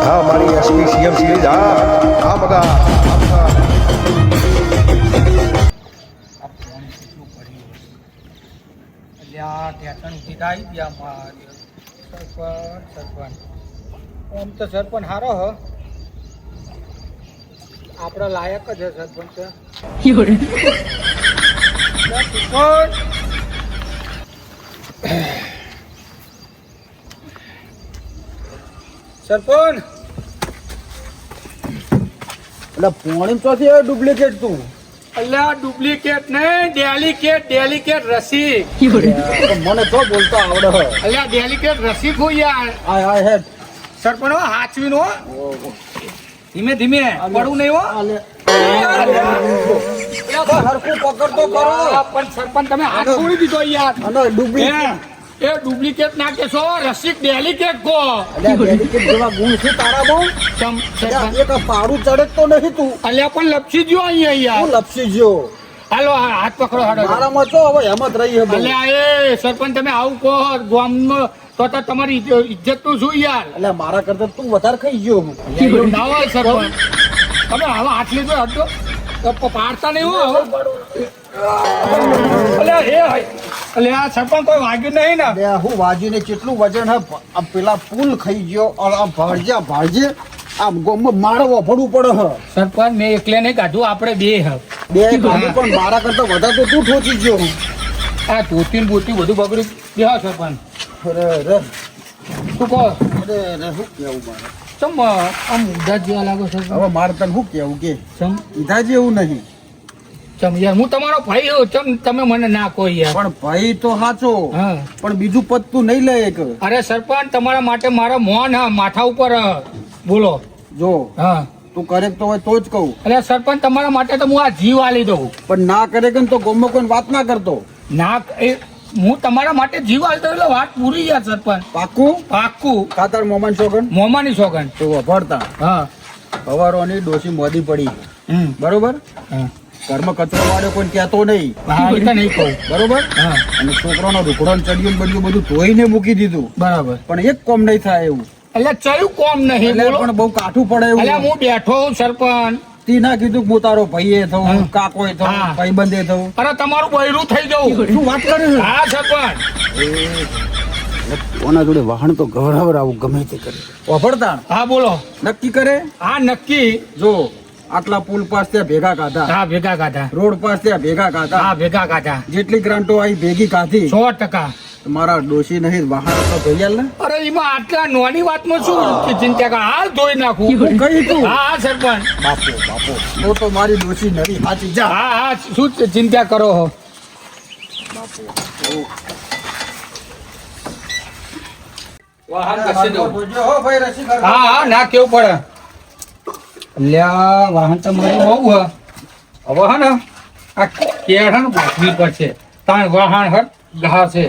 હા મારી SP CM series હા મગા આ ટેશન ઉઠી આવી ગયા મારે સરપંચ આમ તો સરપંચ સારો હ આપણા લાયક જ છે સરપંચ સરપંચ એટલે પોણી ચોથી ડુપ્લિકેટ તું અલ્યા ડુપ્લિકેટ નહીં ડેલિકેટ રસી મને તો બોલતો આવડે હે અલ્યા ડેલિકેટ રસી ખો યાર આય આય હેડ સરપંચ હો હાચવી નો ધીમે ધીમે પડવું નહીં હો હરખું પકડતો કરો પણ સરપંચ તમે હાથ છોડી દીધો યાર અને ડુપ્લિકેટ એ ડુપ્લિકેટ ના કેસો રસિક ડેલિકેટ કો એટલે ડેલિકેટ જેવા ગુણ છે તારામાં એક પાડું ચડકતો નથી તું અલ્યા પણ લપસી ગયો અહીંયા હું લપસી ગયો હાલો હાથ પકડો હાડો મારામાં તો હવે હેમત રહી હે બહુ. અલ્યા એ સરપંચ તમે આવું કહો ગામનો તો તમારી ઇજ્જત નું શું યાર એટલે મારા કરતા તું વધારે ખાઈ ગયો હું એવું ના હોય સરપંચ તમે હવે હાથ લીધો હટો તો પાડતા નહીં હો અલ્યા એ અલ્યા આ સરપંચ કોઈ વાગ્યું નહીં ને બે હું વાજીને કેટલું વજન હે આ પેલા પુલ ખાઈ ગયો અને આ ભાળજે આ ગોમમાં મારો વફડવું પડે હે સરપંચ મેં એકલે નહીં કાઢું આપણે બે હ બે કાઢું પણ મારા કરતા વધારે તો તું ઠોચી ગયો હું આ ધોતી ને બોતી બધું બગડ્યું બેહો સરપંચ અરે રે શું કહો અરે રે શું કેવું મારે ચમ આમ ઉદાસ જેવા લાગો સરપંચ હવે મારે તને શું કેવું કે ચમ ઈધા જેવું નહીં ચમ યાર હું તમારો ભાઈ છું ચમ તમે મને ના કહો યાર પણ ભાઈ તો સાચો હા પણ બીજું પદ તું નહીં લે એક અરે સરપંચ તમારા માટે મારા મોન હા માથા ઉપર બોલો જો હા તું કરે તો હોય તો જ કહું અરે સરપંચ તમારા માટે તો હું આ જીવ આલી દઉં પણ ના કરે કે તો ગોમમાં કોઈ વાત ના કરતો ના એ હું તમારા માટે જીવ આલી દઉં એટલે વાત પૂરી યાર સરપંચ પાકું પાક્કું ખાતર મોમન શોગન મોમાની સોગન તો વભરતા હા હવારોની ડોસી મોદી પડી બરોબર હા ઘરમાં કચરો વાળો કોઈ કહેતો નહીં હા એ તો નહીં કહું બરોબર હા અને છોકરાનો રૂખડો ચડિયું બડિયું બધું ધોઈને મૂકી દીધું બરાબર પણ એક કોમ નહીં થાય એવું એટલે ચયું કોમ નહીં એટલે બોલો પણ બહુ કાઠું પડે એટલે એવું હું બેઠો હું સરપંચ તી ના કીધું કે હું તારો ભાઈએ થવું હા. કાકોએ થવું હા. ભાઈબંધે થવું અરે તમારું બૈરું થઈ જવું શું વાત કરે છે હા સરપંચ કોના જોડે વાહન તો ગવડાવરાવું ગમે તે કરે વફડતા હા બોલો નક્કી કરે હા નક્કી જો આટલા પુલ પાસ ત્યાં ભેગા કાઢા હા ભેગા કાઢા રોડ પાસ ત્યાં ભેગા કાઢા હા ભેગા કાઢા જેટલી ગ્રાન્ટો આવી ભેગી કાઢી 100%. મારા ડોશી નહીં વાહન તો ભૈયાલ ને અરે એમાં આટલા નોની વાતમાં શું ચિંતા કર હાલ ધોઈ નાખું કઈ તું હા હા સરપંચ બાપો તો તો મારી ડોશી નરી સાચી જા હા હા શું ચિંતા કરો હો વાહન કશે દઉં જોજો હો ભાઈ રસી કર હા હા ના કેવું પડે અલ્યા વાહન તો મારું બહુ હ હવે હે ને આ કેળાનું બાકી પર છે તાણ વાહન હટ ગહા છે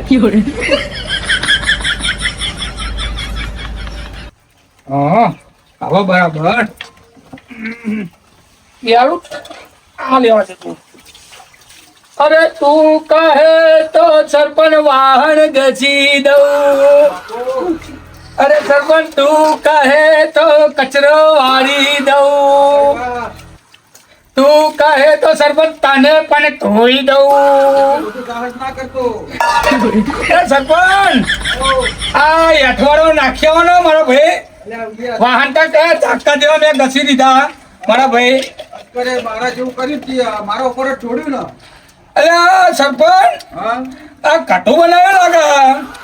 હા હવે બરાબર યારું આ લેવા છે તું અરે તું કહે તો સરપંચ વાહન ઘસી દઉં અરે સરપંચ તું કહે તો કચરો વાળી દઉં તું કહે તો સરપંચ તને પણ ધોઈ દઉં ના કરતો એ સરપંચ આ અઠવાડો નાખ્યો ને મારો ભાઈ વાહન તો ધાક્કા જેવા મેં ઘસી દીધા મારા ભાઈ કરે મારા જેવું કર્યું તી, મારા ઉપર જ છોડ્યું ને અલ્યા સરપંચ હા આ કટુ બનાવ્યો લાગે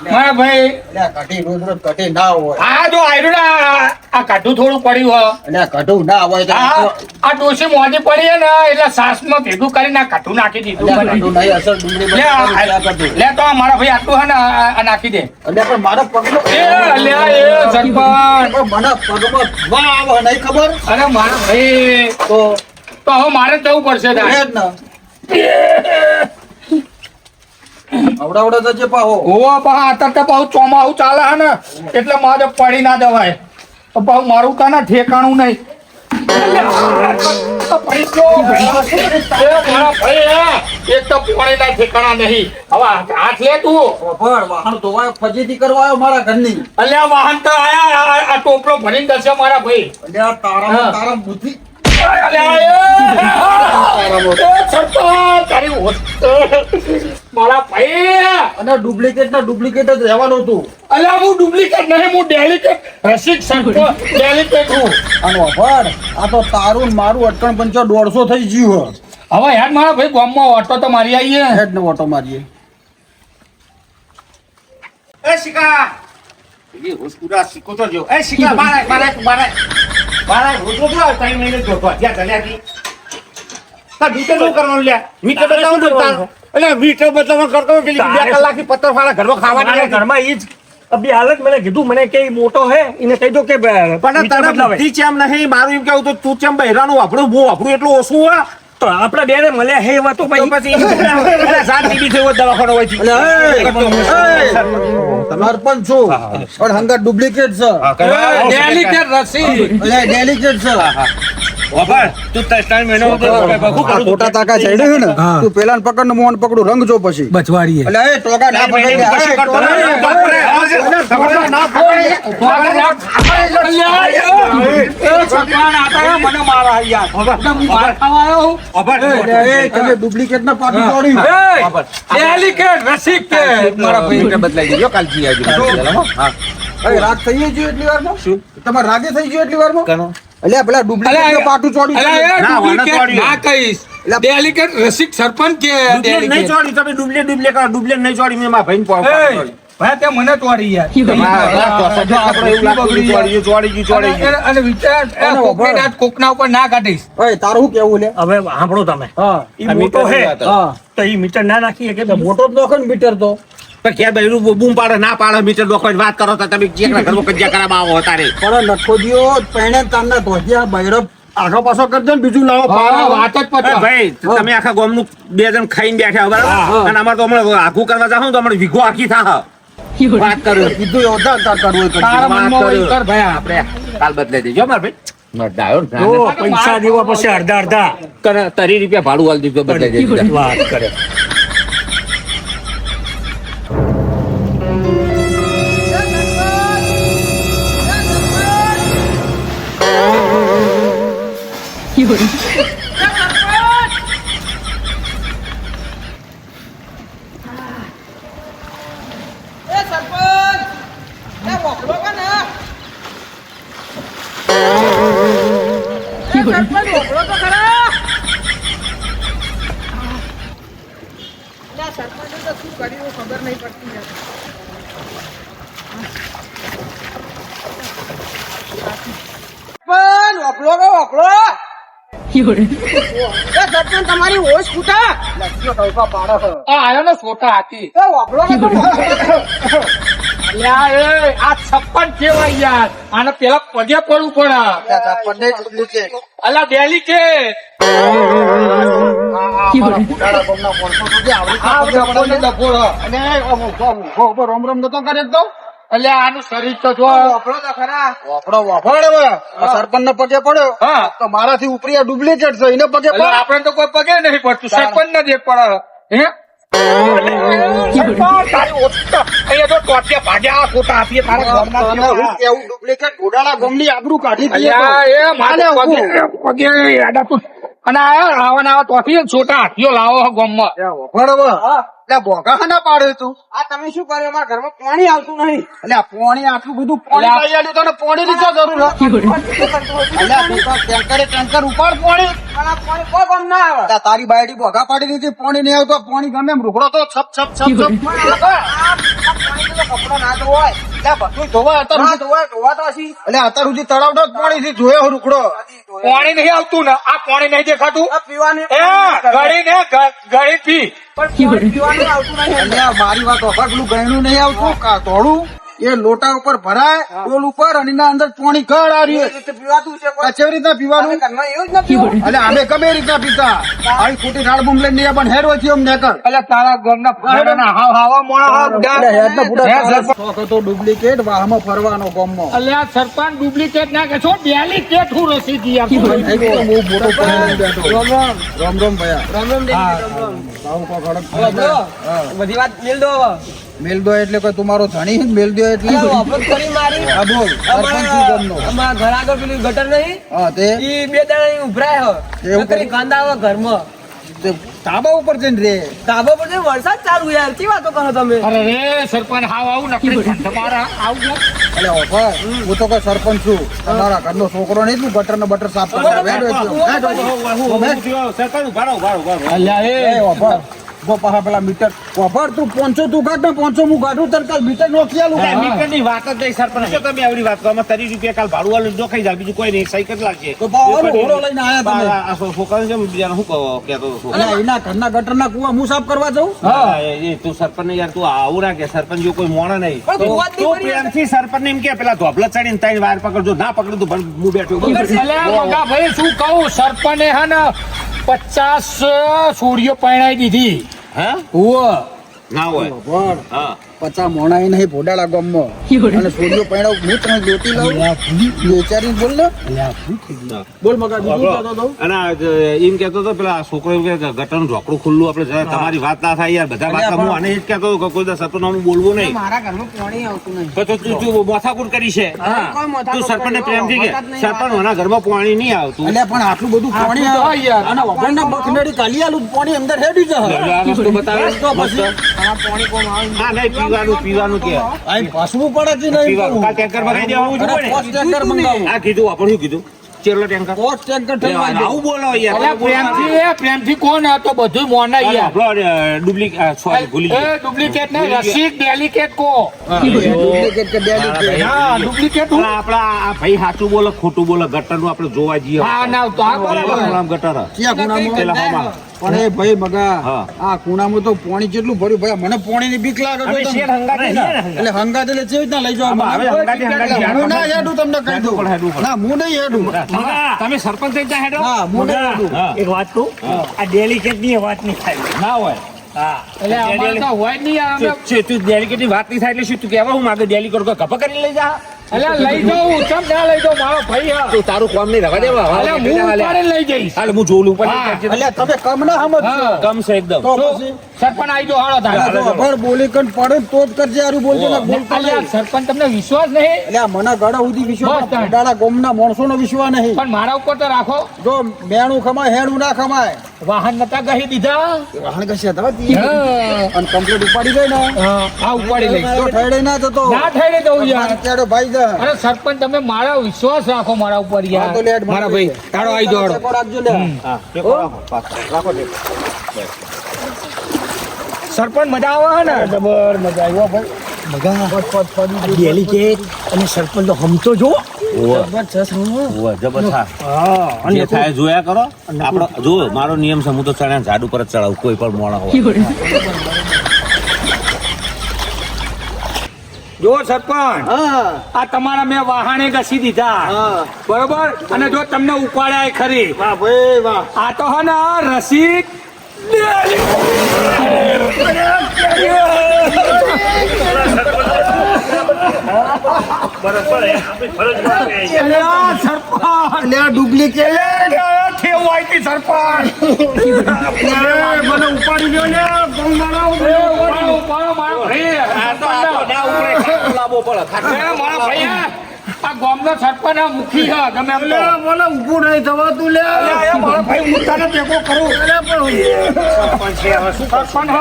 મારા ભાઈ એટલે કઢી રોજ રોજ કઢી ના હોય આ જો આયરું ને આ કાઢું થોડું પડ્યું હ એટલે કઢું ના હોય તો આ ડોસી મોઢી પડી હે ને એટલે સાસમાં ભેગું કરીને આ કાઢું નાખી દીધું એટલે કઢું નહીં અસર ડુંગળી લે બટાકા આ કઢું. લે તો આ મારા ભાઈ આટલું હે ને આ નાખી દે એટલે પણ મારા પગનો એ અલ્યા એ સરપંચ પણ મને પગમાં વાહ આવે નહીં ખબર અરે મારા ભાઈ તો હવે મારે જવું પડશે હે તારે. જ ને અવડાવડા તો જે પાહો ઓવા પા અત્યારે તો પાછું ચોમાસું ચાલે હે ને એટલે મારે પડી ના દેવાય તો પાછું મારું કાના ઠેકાણું નહીં પડી ગયો. એ મારા ભાઈ એક તો પોણીના ઠેકાણા નહીં. હવે હાથ લે તું. પણ વાહન ધોવાય ફજીતી કરવા આવ્યો મારા ઘરની. અલ્યા વાહન તો આયા આ ટોપલો ભરીને જશે મારા ભાઈ. અલ્યા તારા તારા બુદ્ધિ મારા ભાઈ અને ડુપ્લિકેટ ના ડુપ્લિકેટ જ રહેવાનું હતું. અલ્યા હું ડુપ્લિકેટ નહીં, હું ડેલિકેટ રસિક સંતો ડેલિકેટ હું. અને વાપર આ તો તારું ને મારું અટકણ પંચો 150 થઈ ગયું. હવે યાર મારા ભાઈ ગામમાં ઓટો તો મારી આવીએ. હેડ ને ઓટો મારીએ. એ શિકા એ હોસ્કુડા શીખો તો જો એ શિકા બારા રોજો તો 3 મહિને જોતો ત્યાં ચાલ્યા તા મીટર નું કરવાનું લ્યા મીટર બતાવું તો એટલે મીટર બતાવવા કરતો પેલી 2 કલાકથી પત્તર ફાળા ઘરમાં ખાવા ઘરમાં ઈ જ અભી હાલત મને કીધું મને કે ઈ મોટો હે એને કહી દો કે પણ તને બુદ્ધિ ચેમ નહીં મારું એમ કેવું તો તું ચેમ બહેરાનું વાપરું હું વાપરું એટલું ઓછું હોય તો આપડા બેને મળ્યા હે એવા તો તો પછી સાત ટીબી થયો દવાખાનો હોય છે સરપંચ છું પણ હંગા ડુપ્લિકેટ છે. ડેલિકેટ રસિક. અલ્યા ડેલિકેટ છે. વાપર તું 3 મહિનો આ ખોટા તાકા ચડ્યો છે ને તું પેલા ને પકડ ને મોહન પકડું રંગ જો પછી બચવાડીએ. એટલે એ ટોકા ના પકડ મને મારા યાર હું માર ખાવા આવ્યો. તમે ડુપ્લિકેટ ના પાટી તોડી ડેલિકેટ રસિક કે મારા ભાઈ બદલાઈ ગયો કાલથી આવી રાગ થઈ ગયો એટલી વારમાં શું તમારે રાગે થઈ ગયો એટલી વારમાં એટલે પેલા ડુપ્લિકેટ પાટું ચોડી ના કહીશ. ડેલિકેટ રસિક સરપંચ કે નહીં ચોડી તમે ડુપ્લેટ નહીં ચોડી મેં મારા ભાઈને ભાઈ તે મને તોડી યાર. અને વિચાર કોકના ઉપર ના કાઢીશ. ઓય તારું શું કેવું લે હવે સાંભળો તમે હા ઈ મોટો હે હા તો ઈ મીટર ના નાખીએ કે મોટો જ નોખો ને મીટર તો ક્યાં બહેરું બૂમ પાડે ના પાડે મીટર દોખો વાત કરો તો તમે જેકના ઘરમાં કજ્જા કરાવવા આવો તારે પણ નખો દિયો પેણે તારના ધોતિયા બૈરો આગો પાછો કરજો ને બીજું લાવો વાત જ પતો. ભાઈ તમે આખા ગામનું 2 જણ ખાઈને બેઠા બરાબર અને અમારે તો હમણાં આખું કરવા જાવ તો અમારે વીઘો આખી થાહ વાત કરો કીધું એવું તાર કરવું તારા મનમાં હોય કર ભાઈ. આપણે કાલ બદલાઈ દેજો માર ભાઈ જો પૈસા દેવા પછી અડધા અડધા 30 રૂપિયા ભાડું આલ દીધું બદલાઈ દેજો વાત કરે તમારી હોશ ફૂટા આ આયો ને છોટા હાથી. અલ્યા એ આ 56 કેવાય યાર. આને પેલા પગે પડવું પડે. અલ્યા ડેલિકેટ. રોમ રોમ નતો કરે તો અલ્યા આનું શરીર તો જો સરપંચ ને પગે પડ્યો હા. તો મારાથી ઉપરી આ ડુપ્લિકેટ છે એને પગે અલ્યા આપણે તો કોઈ પગે નહીં પડતું. સરપંચ ને દેખ પડે. હે એવું ડુપ્લિકેટ ઘોડાના ગમની આબરૂ કાઢી અલ્યા એ મારે પગે આડા અને આવા તોથી છોટા હાથીઓ લાવો ગામમાં. બોગા ના પાડ્યું તું આ તમે શું કર્યું અમારા ઘરમાં પાણી આવતું નહીં એટલે પોણી આટલું બધું પોણી લઈ આવ્યું તને પોણી ની શું જરૂર ટેન્કર ઉપાડ પોણી પણ આ પાણી કોઈ કામ ના આવે ત્યાં તારી બાયડી બોગા પાડી દીધી પોણી નહીં આવતો પોણી ગમે એમ રૂકડો તો છપ છપ છપ છપ પાણી તો કપડો ના ધોવાય એટલે બધું ધોવાય અત્યાર સુધી ધોવા તો હશી એટલે અત્યાર સુધી તળાવ તો પોણી થી જોયો રૂકડો પાણી નહીં આવતું ને આ પાણી નહીં દેખાતું. પીવાનું ગળી પી. પીવાનું આવતું નહીં એટલે આ મારી વાત વખત પેલું ગયણું નહીં આવતું ધોળું એ લોટા ઉપર ભરાય ડોલ ઉપર અને એના અંદર પોણી કર આ રહ્યું પીવાતું છે કોઈ કેવી રીતના પીવાનું ઘરમાં એવું જ નથી એટલે અમે ગમે એ રીતના પીતા આવી ખોટી રાડ બૂમ લઈને પણ હેડ હોય એમ નેકર અલ્યા તારા ઘરના ફાયડાના હાવા મોણા તો ડુપ્લિકેટ વાહમાં ફરવાનો ગામમાં અલ્યા સરપંચ ડુપ્લિકેટ ના કે છો ડેલિકેટ હું રસી દી બહુ મોટો રામ રામ ભયા રામ રામ દેવી રામ રામ ભાવ કો ખડક હવે બ્રો, બધી વાત મેલ દો હવે. મેલ દો એટલે કોઈ તમારો ધણી છે ને મેલ દો એટલે અરે વાપસ કરી મારી. હા બોલ સરપંચ શું ગામનો? અમારા ઘર આગળ પેલું ગટર નહીં હા તે ઈ બે દાડા ઉભરાય એવું હે નકરી ગંધ આવે ઘરમાં. તે ધાબા ઉપર જઈને રે ધાબા પર જે વરસાદ ચાલુ યાર ચી વાતો કરો તમે? અરે રે સરપંચ હાવ આવું નકરી તમારા આવું એટલે ઓફર હું તો કોઈ સરપંચ છું તમારા ઘરનો છોકરો નહીં તું ગટર ને બટર સાફ કરવા બેઠો છું સરકાર ઉભા રહો, ઉભા રહો, ઉભા રહો. અલ્યા એ એ ઓફર ગો પાછા પેલા મીટર ઓફર તું 500 તું કાઢ ને 500 હું કાઢું તર કાલ મીટર નોખી આલું અરે મીટરની વાત જ નહીં, સરપંચ. શું તમે આવડી વાત કરો? આમાં 30 રૂપિયા કાલ ભાડું વાળું જો ખાઈ જાય, બીજું કોઈ નહીં. સહી કેટલા લાગશે? તો ભાવ ઓળો લઈને આયા તમે આ છોકરાને કેમ બીજાને શું કહો કહેતો હતો? એટલે એના ઘરના ગટરના કુવા હું સાફ કરવા જાઉં હા, એ તું સરપંચને યાર તું આવું ના કે સરપંચ જો કોઈ મોણા નહીં. પણ તો- કુવા જ નહીં તો પડી યાર. પ્રેમથી સરપંચને એમ કે પેલા ધોબલા ચડીને ત્રણ વાર પકડજો, ના પકડું તો ભલે હું બેઠો. અલ્યા મગા ભાઈ શું કહું સરપંચે હે ને 50 સોડીઓ પરણાઈ દીધી. હા? ઉવ્વ. ના હોય. પણ હા. 50 મોણાઈ નહીં ભોડાળા ગામમાં અને સોડિયો પૈણાવ હું તને લોટી લાવું વેચારીને બોલ ને બોલ મગા બીજું કહેતો તો અને એમ કેતો હતો પેલા છોકરો એમ કે ગટરનું ઝોકડું ખુલ્લું આપણે જરા તમારી વાત ના થાય યાર બધા વાત હું આને જ કહેતો હતો કે કોઈ દા સરપંચ નામ બોલવું નહીં. મારા ઘરમાં પાણી આવતું નહીં. તો તું માથાકૂટ કરી છે. કોઈ માથાકૂટ તું સરપંચને કર્યો, પ્રેમથી કે વખત નહીં સરપંચ મારા ઘરમાં પાણી નહીં આવતું. એટલે પણ આટલું બધું પાણી તો આવે યાર. અને વગરના બખનેડી કાલી આલું પાણી અંદર હેડી જાય આ વસ્તુ બતાવે તો પછી આ પાણી કોમ આવે હા નહીં પીવાનું કે આ ભસવું પડે છે નહીં પીવાનું કાલ ટેન્કર ભરાઈ દેવાનું અરે જોઈએ ને. પોસ્ટ ટેન્કર મંગાવું આ કીધું આપણે શું કીધું ચેરલો ટેન્કર પોસ્ટ ટેન્કર ઠલવાઈ આવું બોલો યાર. અલ્યા પ્રેમથી કોણ આ તો બધું મોના યાર. સોરી ભૂલી ગયો. એ ડુપ્લિકેટ ને રસીદ ડેલિકેટ કો. ડુપ્લિકેટ કે ડેલિકેટ હા ડુપ્લિકેટ હું. અને આપણા આ ભાઈ સાચું બોલે ખોટું બોલે ગટરનું આપણે જોવા જઈએ. હા ના તો આ બરાબર. આમ ગટર ક્યાં ખૂણામાં પેલા હોમાં. પણ એ ભાઈ મગા હા. આ ખૂણામાં તો પાણી કેટલું ભર્યું ભાઈ મને પાણીની બીક લાગે અમે છે શેર હંગાતી ના. એટલે હંગાત એટલે કેવી રીતના લઈ જાવ હવે હંગાતી હું ના હેડું તમને કહી હેડું પણ, હેડું દઉં પણ. ના હું નહીં હેડું તમે સરપંચ થઈ ત્યાં હેડો. હા હું નહીં હેડું હા. એક વાત કહું આ ડેલિકેટ ની વાત નહીં થાય. ના હોય. હા એટલે અમારે તો હોય જ નહીં યાર અમે. તું ડેલિકેટની વાત નહીં થાય એટલે શું તું કહેવા હું માગે ડેલી કરો કપા કરીને લઈ જા. અલ્યા લઈ જાઉં ચમ ના લઈ જાઉં મારો ભાઈ હા. તું તારું કામ નહીં રવા દેવા. અલ્યા હું ઉપાડીને લઈ જઈશ. હાલ હું જોઉં ઉપર હા. એટલે તમે કમ ના સમજશો હા. કમ છે એકદમ. તો પછી સરપંચ આવી જો હાલો તારે. જો અભણ બોલી કન પડે તો જ કરજે હારું બોલજો ને બોલતો અલ્યા નહીં સરપંચ તમને વિશ્વાસ નહીં એટલે આ મને ગળા સુધી વિશ્વાસ બસ તાણ. દાડા ગોમના માણસોનો વિશ્વાસ નહીં પણ મારા ઉપર તો રાખો. જો મેણું ખમાય હેડું ના ખમાય વાહન નતા કહી દીધા. વાહન કશી હતા તી હા. અને કમ્પ્લીટ ઉપાડી ગઈ ને હા ઉપાડી લઈશ. તો ઠેડે ના જતો ના ઠેરે દઉં યાર. તેડો ભાઈ જા અરે સરપંચ તમે મારા વિશ્વાસ રાખો મારા ઉપર હા તો યાર. લેટ મારા ભાઈ તારો આવી જો હાલો. રાખજો લે હા ટેકો રાખો પાછો. રાખો ટેકો. સરપંચ મજા આવે હે ને. જબર મજા આવ્યો ભાઈ ડેલિકેટ અને સરપંચ તો હમતો જો જબર થા. જે થાય જોયા કરો. આપણો જો મારો નિયમ છે હું તો ચણા ઝાડ ઉપર જ ચડાવું કોઈ પણ મોણા હોય. જો સરપંચ હા આ તમારા મેં વાહણે ઘસી દીધા હા બરોબર અને જો તમને ઉપાડ્યા એ ખરી વાહ ભાઈ વાહ આ તો હે ને રસીદ અલ્યા, સરપંચ એટલે આ ડુપ્લિકેટ ઠેવાયતી સરપંચ મને ઉપાડી ગયો ને ઉપાડો, ઉપાડો, મારો ભાઈ. આ તો ના ઉપરે ખાટલો લાવવો પડે. ખાટલો. એ મારો ભાઈ હે. આ ગામનો સરપંચ આ મુખી છે ગમે એમ તો. મને ઊભું નહીં થવાતું લે અલ્યા, એ મારો ભાઈ હું તને ટેકો કરું સરપંચ છે હવે શું સરપંચ હ.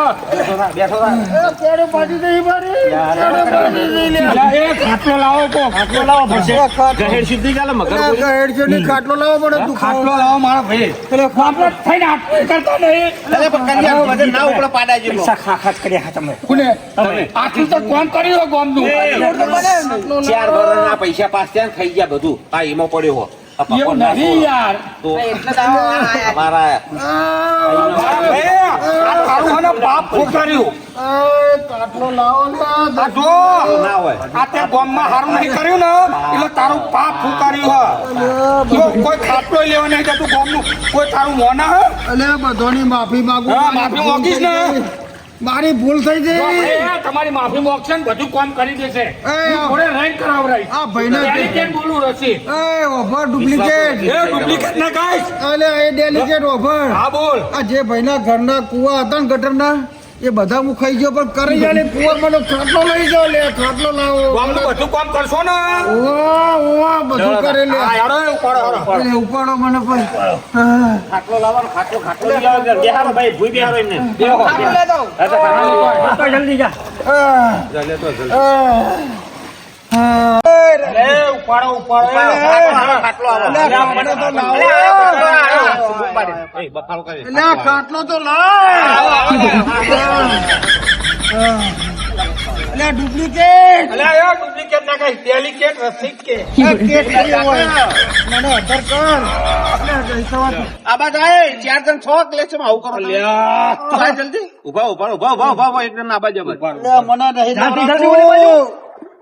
બેઠો થા. ત્યારે પાછી નહીં મારી ત્યારે પાછી નહીં લે અલ્યા, એ ખાટલો લાવો કો ખાટલો લાવો પડશે ગહેડ સીધી ચાલે મગર બોલી. હેડજો ની ખાટલો લાવો પડે તું ખાટલો લાવો મારો ભાઈ આપણે થઈને આટલું કરતા નહીં અરે પણ કન્યા વજન ના ઉપડે પાડા જેટલો. પૈસા ખાખાત કર્યા હતા તમે. કોને આટલું તો કોણ કર્યું ગામનું ચાર વર્ષના પૈસા પાસ થયા ને ખાઈ ગયા બધું. આ એમાં પડ્યો હો. આ પપ્પો એવું ના નહીં યાર તો મારા મારા ભાઈ આ તારું હે ને બાપ ફૂંકાર્યું ખાટલો લાવો ને આ જો ના હોય. આ તે ગામમાં હારું નહીં કર્યું ને એટલે તારું પાપ ફૂંકાર્યું હે જો કોઈ ખાટલો લેવા નહીં જતું ગામનું કોઈ તારું મોના હે અલે બધાની માફી માંગુ હા, માફી માંગીશ ને મારી ભૂલ થઈ જો ગઈ ભાઈ, તમારી માફી મોગશે ને બધું કામ કરી દેશે એ, હું થોડે રેન્ટ કરાવરાઈશ. આ ભાઈને ડેલિકેટ બોલું રસી એ ઓફર ડુપ્લિકેટ એ ડુપ્લિકેટ ના ગાઈશ. અલે એ ડેલિકેટ ઓફર હા બોલ. આ જે ભાઈના ઘરના કુવા હતા ને ગટરના એ બધા હું ખાઈ ગયો પણ કરી જાય કુવામાં ખાટલો લઈ જાઓ લે ખાટલો લાવો ગામનું બધું કામ કરશો ને. ઓવા બધું કરે લે હા, હેડો, ઉપાડો, હેડો. અરે ઉપાડો મને પણ હા. ખાટલો લાવવાનો ખાટલો લઈ આવો બેહારો ભાઈ ભૂઈ બેહારો એમને બેહો. ખાટલું લેતો આવું. હા, તો ખાટલો. તો જલ્દી જા. એ, ઉપાડો, ઉપાડો. ખાટલો આવો. અલ્યા, મને તો લાવો. એ, બફારો કરે. લે ખાટલો તો લાવ લે ડુપ્લિકેટ અલ્યા, એ ડુપ્લિકેટ ના ગાઈશ. ડેલિકેટ રસી કે. કેટ કરી હોય મને અધર કર લે જઈસવા આ બાજુ આય, 4 જણ 6 ક્લેશમાં આવું કરો તમે. આય જલ્દી. ઉભા એકદમ આ બાજુ આવો. લે મને નહીં જલ્દી, દોડાતું. જલ્દી, ઓલી બાજુ.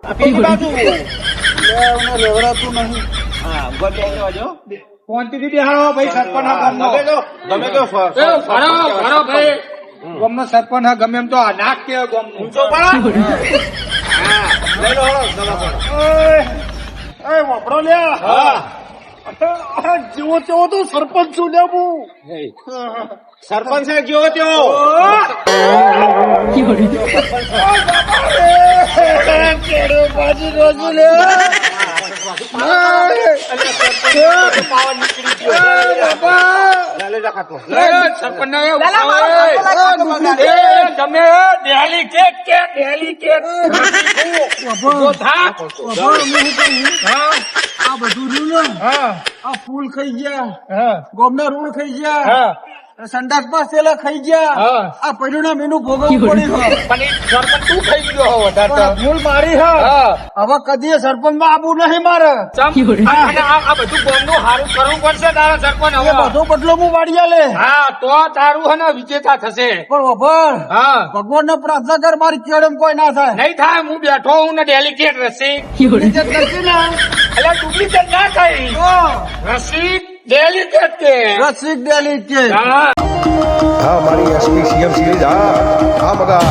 આ પેલી બાજુ. લે મને રેવડાતું નહીં હા, ઉભા બેસી જવાજો. શાંતિથી બેહાડો ભાઈ, સરપંચ ના ગામનો. ગમે તો એ, ભરો, ભરો ભાઈ. ગામનો સરપંચ હા, ગમે એમ તો આ નાક કે ગામનું. ઊંચો પડો. હા, લઈ લો હળો, દવા પડો. એ વાપરો લે હા. જેવો તેવો તો સરપંચ છું લે હું સરપંચ સાહેબ જેવો તેવો. કેડો બાજી રોજુ લે લે જા ખાટલો. એ, સરપંચ ના એ લાલા, મારો ઉપાડો. ખાટલો લાગતો એ, તમે ડેલિકેટ કે ડેલિકેટ. ઉભો થા. હા, આ બધું રૂલ હા, આ ફૂલ ખાઈ ગયા હા, ગોમના રૂલ ખાઈ ગયા હા. સંડાસ પાસેલા ખાઈ ગયા હા. આ પહેલું મેનુ ભોગવવું પડ્યું છે. પણ એ સરપંચ તું ખાઈ ગયો હો વધારે પણ આ તો. ભૂલ મારી છે હા. હવે કદી સરપંચ માં આવું નહીં મારે ચમ. અને આ બધું ગામનું હારું કરવું પડશે તારા સરપંચ એ હવે. બધો બદલો હું વાળીયા લે હા, તો તારું હે ને વિજેતા થશે. પણ વભર હા, ભગવાન ને પ્રાર્થના કર મારી કેળમ કોઈ ના થાય નહીં થાય. હું બેઠો હું ને ડેલિકેટ રસી. ઇજ્જત કરશે ને એટલે ડુપ્લિકેટ ના થઈ. તો રસી ડેલિકેટ કે. રસિક ડેલી કે હા. હા મારી એસપી સીએમ સિરીઝ હા મગા